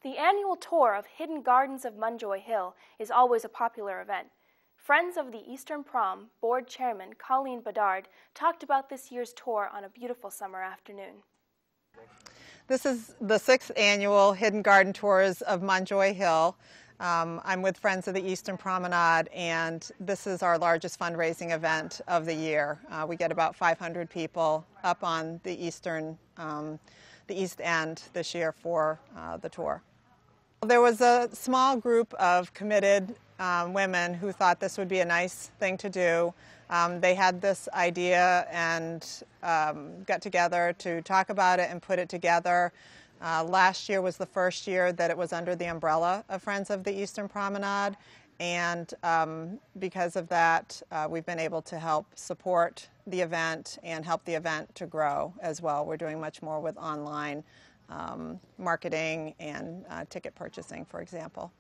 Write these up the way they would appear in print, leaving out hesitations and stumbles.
The annual tour of Hidden Gardens of Munjoy Hill is always a popular event. Friends of the Eastern Prom Board Chairman Colleen Bedard talked about this year's tour on a beautiful summer afternoon. This is the 6th annual Hidden Garden Tours of Munjoy Hill. I'm with Friends of the Eastern Promenade, and this is our largest fundraising event of the year. We get about 500 people up on the East End this year for the tour. There was a small group of committed women who thought this would be a nice thing to do. They had this idea and got together to talk about it and put it together. Last year was the first year that it was under the umbrella of Friends of the Eastern Promenade, and because of that, we've been able to help support the event and help the event to grow as well. We're doing much more with online marketing and ticket purchasing, for example.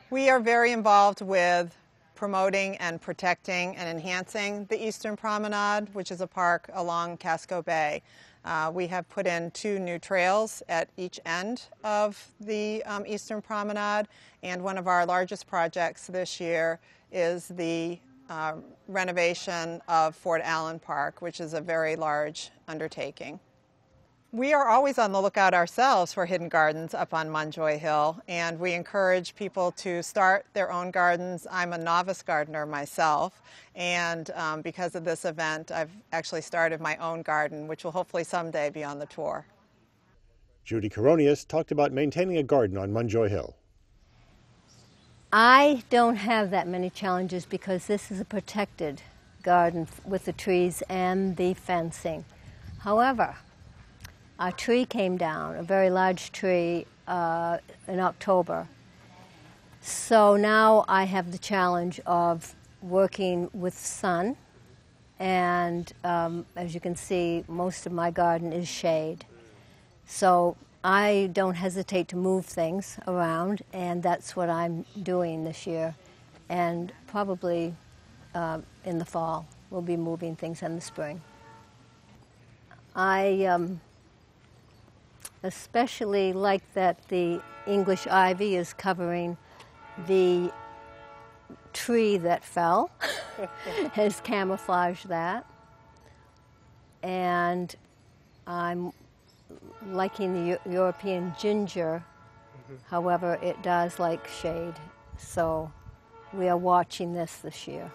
We are very involved with promoting and protecting and enhancing the Eastern Promenade, which is a park along Casco Bay. We have put in 2 new trails at each end of the Eastern Promenade, and one of our largest projects this year is the renovation of Fort Allen Park, which is a very large undertaking. We are always on the lookout ourselves for hidden gardens up on Munjoy Hill, and we encourage people to start their own gardens. I'm a novice gardener myself, and because of this event, I've actually started my own garden, which will hopefully someday be on the tour. Judy Coronius talked about maintaining a garden on Munjoy Hill. I don't have that many challenges because this is a protected garden with the trees and the fencing. However, a tree came down, a very large tree, in October. So now I have the challenge of working with sun, and as you can see, most of my garden is shade. So I don't hesitate to move things around, and that's what I'm doing this year. And probably in the fall, we'll be moving things in the spring. I especially like that the English ivy is covering the tree that fell, has camouflaged that. And I'm liking the European ginger, however, it does like shade, so we are watching this year.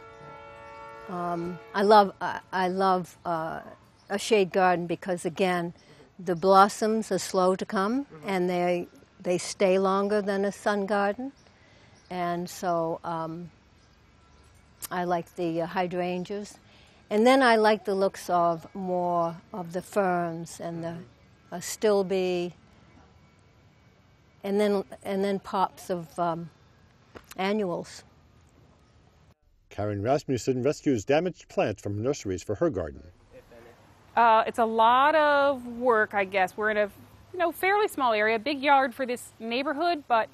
I love a shade garden because, again, the blossoms are slow to come, and they stay longer than a sun garden, and so I like the hydrangeas. And then I like the looks of more of the ferns and the stilby, and then pops of annuals. Karen Rasmussen rescues damaged plants from nurseries for her garden. It's a lot of work, I guess. We're in a fairly small area, big yard for this neighborhood, but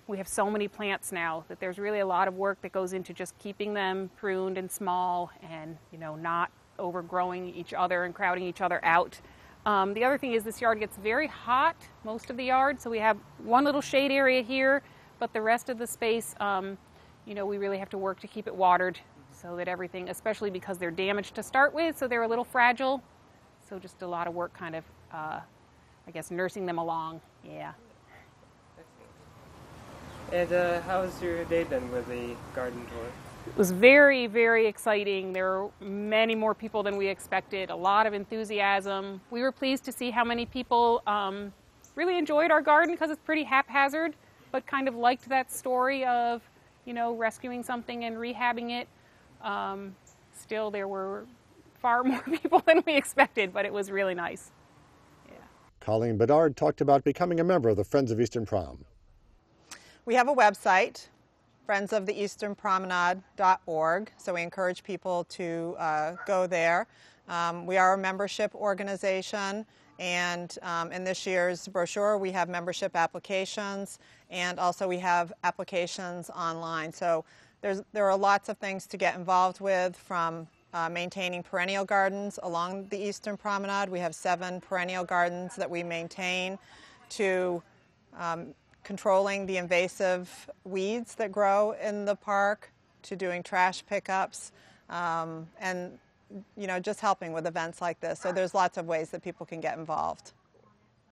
we have so many plants now that there's really a lot of work that goes into just keeping them pruned and small and not overgrowing each other and crowding each other out. The other thing is this yard gets very hot, most of the yard, so we have one little shade area here, but the rest of the space, we really have to work to keep it watered so that everything, especially because they're damaged to start with, so they're a little fragile. So just a lot of work kind of, I guess, nursing them along, yeah. And how was your day then with the garden tour? It was very, very exciting. There were many more people than we expected, a lot of enthusiasm. We were pleased to see how many people really enjoyed our garden because it's pretty haphazard, but kind of liked that story of, rescuing something and rehabbing it. Still, there were far more people than we expected, but it was really nice. Yeah. Colleen Bedard talked about becoming a member of the Friends of Eastern Prom. We have a website, friendsoftheeasternpromenade.org, so we encourage people to go there. We are a membership organization, and in this year's brochure we have membership applications, and also we have applications online. So there are lots of things to get involved with, from maintaining perennial gardens along the Eastern Promenade. We have 7 perennial gardens that we maintain, to controlling the invasive weeds that grow in the park, to doing trash pickups, and just helping with events like this. So there's lots of ways that people can get involved.